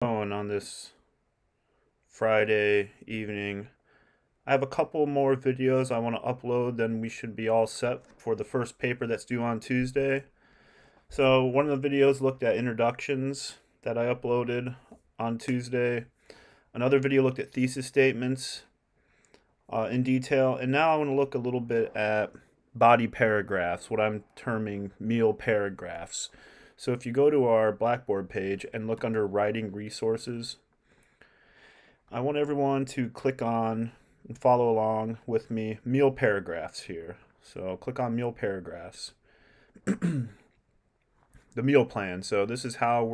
On this Friday evening. I have a couple more videos I want to upload, then we should be all set for the first paper that's due on Tuesday. So one of the videos looked at introductions that I uploaded on Tuesday. Another video looked at thesis statements in detail. And now I want to look a little bit at body paragraphs, what I'm terming meal paragraphs. So if you go to our Blackboard page and look under writing resources, I want everyone to click on and follow along with me meal paragraphs here. So click on meal paragraphs. The meal plan. So this is how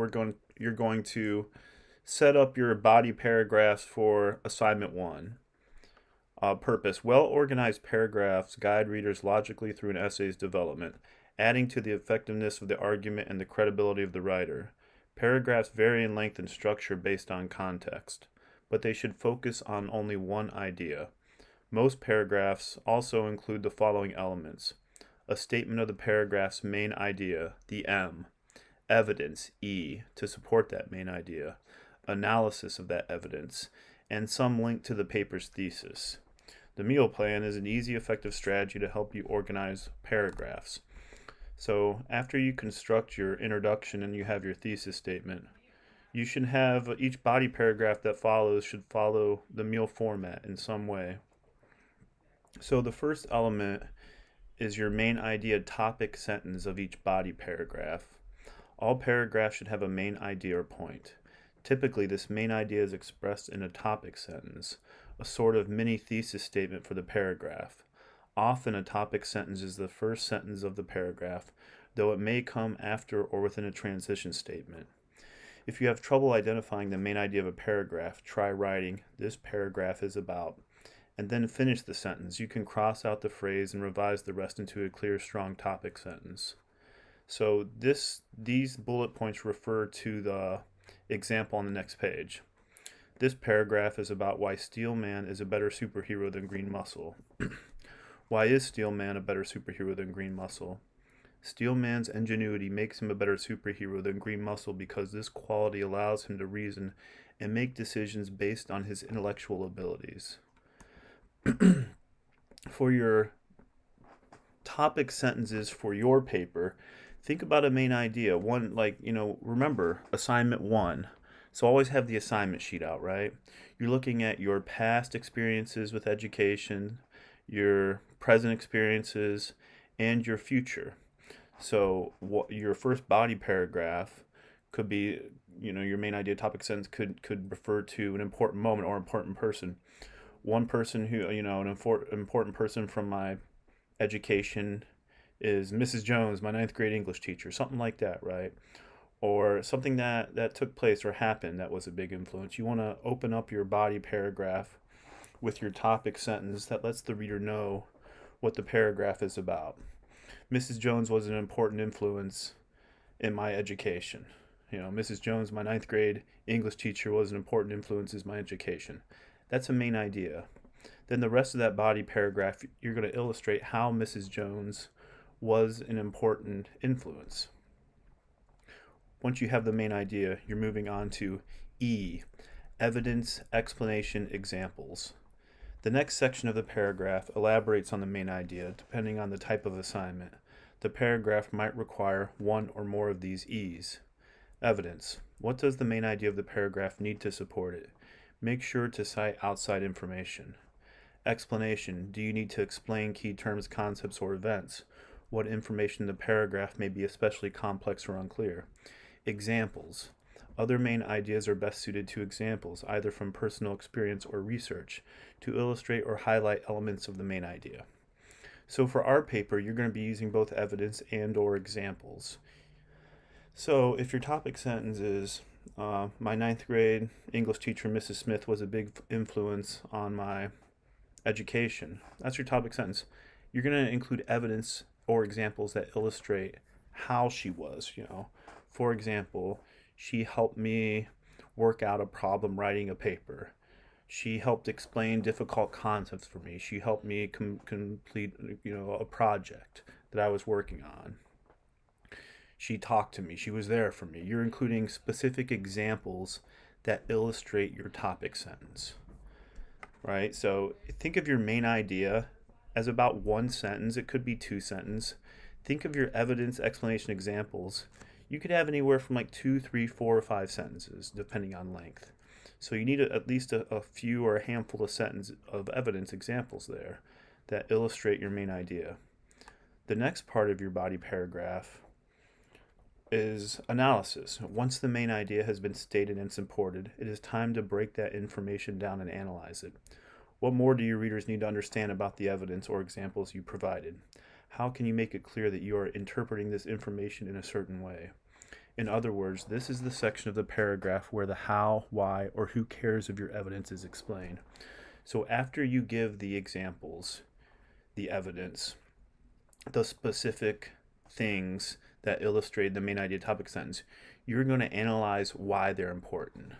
you're going to set up your body paragraphs for assignment 1. Purpose: well-organized paragraphs guide readers logically through an essay's development, adding to the effectiveness of the argument and the credibility of the writer. Paragraphs vary in length and structure based on context, but they should focus on only one idea. Most paragraphs also include the following elements: a statement of the paragraph's main idea, the M, evidence, E, to support that main idea, analysis of that evidence, and some link to the paper's thesis. The meal plan is an easy, effective strategy to help you organize paragraphs. So after you construct your introduction and you have your thesis statement, you should have each body paragraph that follows should follow the meal format in some way. So the first element is your main idea topic sentence of each body paragraph. All paragraphs should have a main idea or point. Typically, this main idea is expressed in a topic sentence, a sort of mini thesis statement for the paragraph. Often a topic sentence is the first sentence of the paragraph, though it may come after or within a transition statement. If you have trouble identifying the main idea of a paragraph, try writing "this paragraph is about," and then finish the sentence. You can cross out the phrase and revise the rest into a clear, strong topic sentence. So these bullet points refer to the example on the next page. This paragraph is about why Steel Man is a better superhero than Green Muscle. Why is Steel Man a better superhero than Green Muscle? Steel Man's ingenuity makes him a better superhero than Green Muscle because this quality allows him to reason and make decisions based on his intellectual abilities. For your topic sentences for your paper, think about a main idea. Remember assignment 1. So always have the assignment sheet out, right? You're looking at your past experiences with education, your present experiences, and your future. So your first body paragraph could be, your main idea topic sentence could refer to an important moment or important person. One person who, an important person from my education is Mrs. Jones, my ninth grade English teacher, something like that, right? Or something that took place or happened that was a big influence. You want to open up your body paragraph with your topic sentence that lets the reader know what the paragraph is about. Mrs. Jones was an important influence in my education. Mrs. Jones, my ninth grade English teacher, was an important influence in my education. That's a main idea. Then the rest of that body paragraph, you're going to illustrate how Mrs. Jones was an important influence. Once you have the main idea, you're moving on to E, evidence, explanation, examples. The next section of the paragraph elaborates on the main idea, depending on the type of assignment. The paragraph might require one or more of these E's. Evidence. What does the main idea of the paragraph need to support it? Make sure to cite outside information. Explanation. Do you need to explain key terms, concepts, or events? What information in the paragraph may be especially complex or unclear? Examples. Other main ideas are best suited to examples, either from personal experience or research, to illustrate or highlight elements of the main idea. So for our paper, you're going to be using both evidence and or examples. So if your topic sentence is, my ninth grade English teacher, Mrs. Smith, was a big influence on my education. That's your topic sentence. You're going to include evidence or examples that illustrate how she was, For example, she helped me work out a problem writing a paper. She helped explain difficult concepts for me. She helped me complete, a project that I was working on. She talked to me. She was there for me. You're including specific examples that illustrate your topic sentence, right? So think of your main idea as about one sentence. It could be two sentences. Think of your evidence, explanation, examples. You could have anywhere from like 2, 3, 4, or 5 sentences, depending on length. So you need at least a few or a handful of sentences of evidence examples there that illustrate your main idea. The next part of your body paragraph is analysis. Once the main idea has been stated and supported, it is time to break that information down and analyze it. What more do your readers need to understand about the evidence or examples you provided? How can you make it clear that you are interpreting this information in a certain way? In other words, this is the section of the paragraph where the how, why, or who cares of your evidence is explained. So after you give the examples, the evidence, the specific things that illustrate the main idea topic sentence, you're going to analyze why they're important.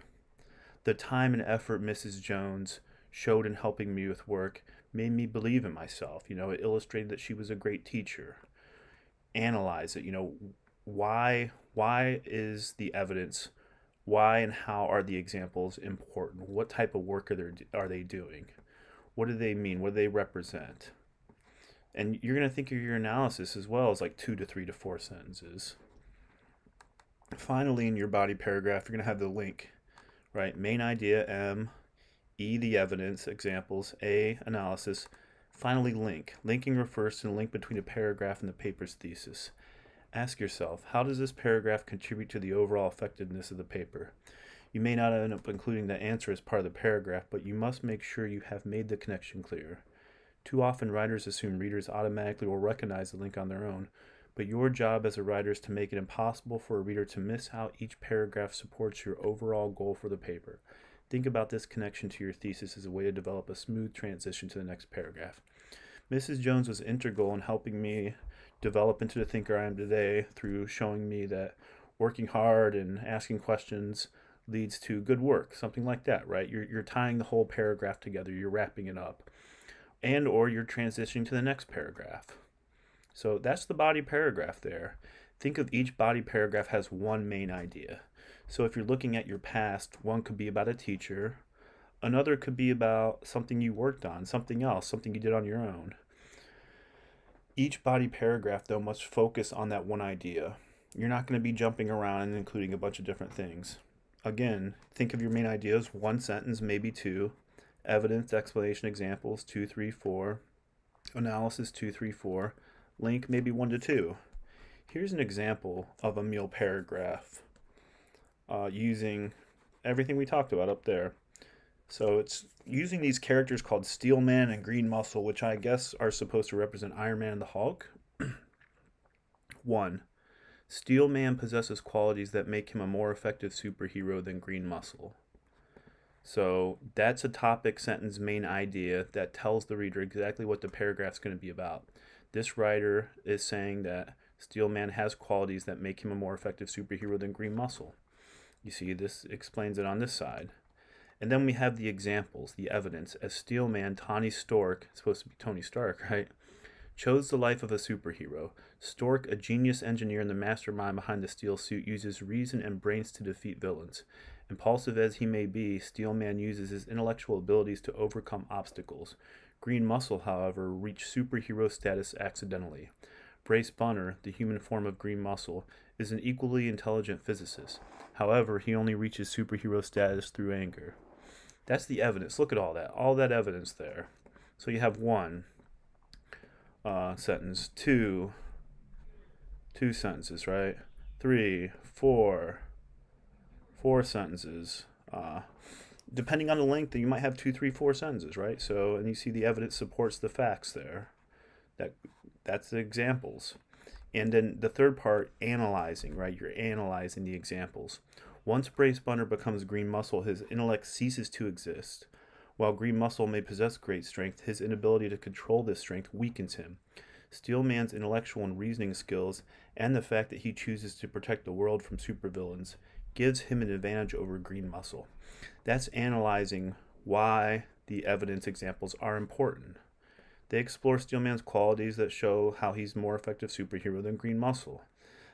The time and effort Mrs. Jones showed in helping me with work made me believe in myself. It illustrated that she was a great teacher. Analyze it. Why is the evidence, why and how are the examples important? What type of work are they doing? What do they mean? What do they represent? And you're going to think of your analysis as well as like 2 to 3 to 4 sentences. Finally, in your body paragraph, you're going to have the link, right? Main idea, M, E, the evidence, examples, A, analysis. Finally, link. Linking refers to the link between a paragraph and the paper's thesis. Ask yourself, how does this paragraph contribute to the overall effectiveness of the paper? You may not end up including the answer as part of the paragraph, but you must make sure you have made the connection clear. Too often, writers assume readers automatically will recognize the link on their own, but your job as a writer is to make it impossible for a reader to miss how each paragraph supports your overall goal for the paper. Think about this connection to your thesis as a way to develop a smooth transition to the next paragraph. Mrs. Jones was integral in helping me develop into the thinker I am today through showing me that working hard and asking questions leads to good work, something like that, right? You're tying the whole paragraph together, you're wrapping it up, and or you're transitioning to the next paragraph. So that's the body paragraph there. Think of each body paragraph has one main idea. So if you're looking at your past, one could be about a teacher, another could be about something you worked on, something else, something you did on your own. Each body paragraph, though, must focus on that one idea. You're not going to be jumping around and including a bunch of different things. Again, think of your main ideas, one sentence, maybe two. Evidence, explanation, examples, 2, 3, 4. Analysis, 2, 3, 4. Link, maybe 1 to 2. Here's an example of a meal paragraph using everything we talked about up there. So it's using these characters called Steel Man and Green Muscle, which I guess are supposed to represent Iron Man and the Hulk. 1. Steel Man possesses qualities that make him a more effective superhero than Green Muscle. So that's a topic sentence main idea that tells the reader exactly what the paragraph's going to be about. This writer is saying that Steel Man has qualities that make him a more effective superhero than Green Muscle. You see, this explains it on this side. And then we have the examples, the evidence, as Steel Man, Tony Stark, supposed to be Tony Stark, right, chose the life of a superhero. Stark, a genius engineer and the mastermind behind the steel suit, uses reason and brains to defeat villains. Impulsive as he may be, Steel Man uses his intellectual abilities to overcome obstacles. Green Muscle, however, reached superhero status accidentally. Brace Bunner, the human form of Green Muscle, is an equally intelligent physicist. However, he only reaches superhero status through anger. That's the evidence. Look at all that evidence there. So you have 1 sentence, 2 sentences, right? 3, 4 sentences. Depending on the length, you might have 2, 3, 4 sentences, right? So, and you see the evidence supports the facts there. That's the examples. And then the third part, analyzing, right? You're analyzing the examples. Once Brace Bunner becomes Green Muscle, his intellect ceases to exist. While Green Muscle may possess great strength, his inability to control this strength weakens him. Steel Man's intellectual and reasoning skills, and the fact that he chooses to protect the world from supervillains, gives him an advantage over Green Muscle. That's analyzing why the evidence examples are important. They explore Steel Man's qualities that show how he's a more effective superhero than Green Muscle.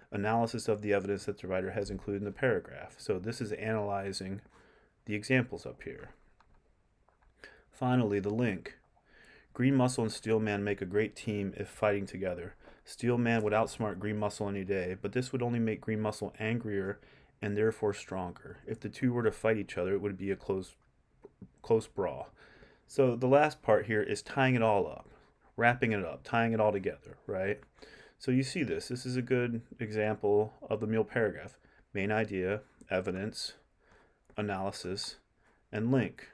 Analysis of the evidence that the writer has included in the paragraph. So this is analyzing the examples up here. Finally, the link. Green Muscle and Steel Man make a great team if fighting together. Steel Man would outsmart Green Muscle any day, but this would only make Green Muscle angrier and therefore stronger. If the two were to fight each other, it would be a close brawl. So the last part here is tying it all up, wrapping it up, tying it all together, right? So you see this. This is a good example of the meal paragraph. Main idea, evidence, analysis, and link.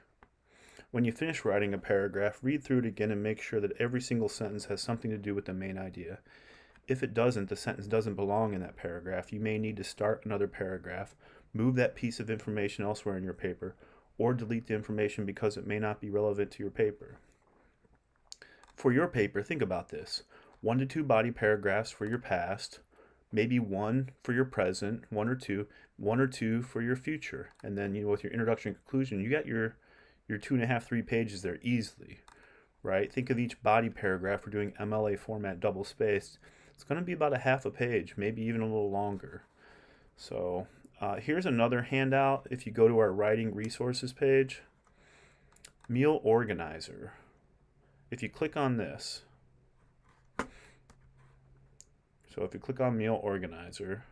When you finish writing a paragraph, read through it again and make sure that every single sentence has something to do with the main idea. If it doesn't, the sentence doesn't belong in that paragraph. You may need to start another paragraph, move that piece of information elsewhere in your paper, or delete the information because it may not be relevant to your paper. For your paper, think about this. 1 to 2 body paragraphs for your past, maybe 1 for your present, 1 or 2 for your future. And then, with your introduction and conclusion, you got your 2.5, 3 pages there easily, right? Think of each body paragraph. We're doing MLA format double spaced. It's going to be about a half a page, maybe even a little longer. So here's another handout. If you go to our writing resources page, Meal Organizer. If you click on this, so if you click on Meal Organizer,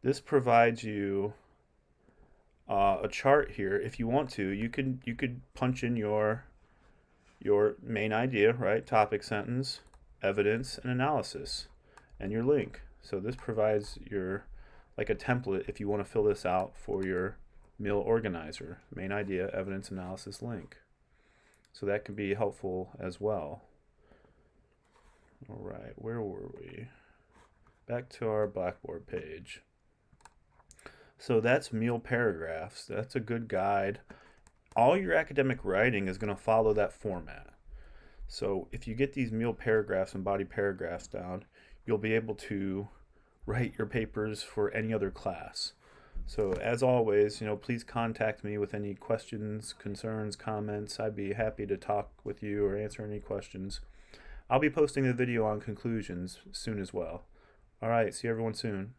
this provides you a chart here. If you want to, you could punch in your main idea, right? Topic, sentence, evidence, and analysis, and your link. So this provides your like a template if you want to fill this out for your meal organizer. Main idea, evidence, analysis, link. So that can be helpful as well. All right, where were we? Back to our Blackboard page. So that's meal paragraphs. That's a good guide. All your academic writing is going to follow that format. So if you get these meal paragraphs and body paragraphs down, you'll be able to write your papers for any other class. So as always, please contact me with any questions, concerns, comments. I'd be happy to talk with you or answer any questions. I'll be posting a video on conclusions soon as well. All right, see everyone soon.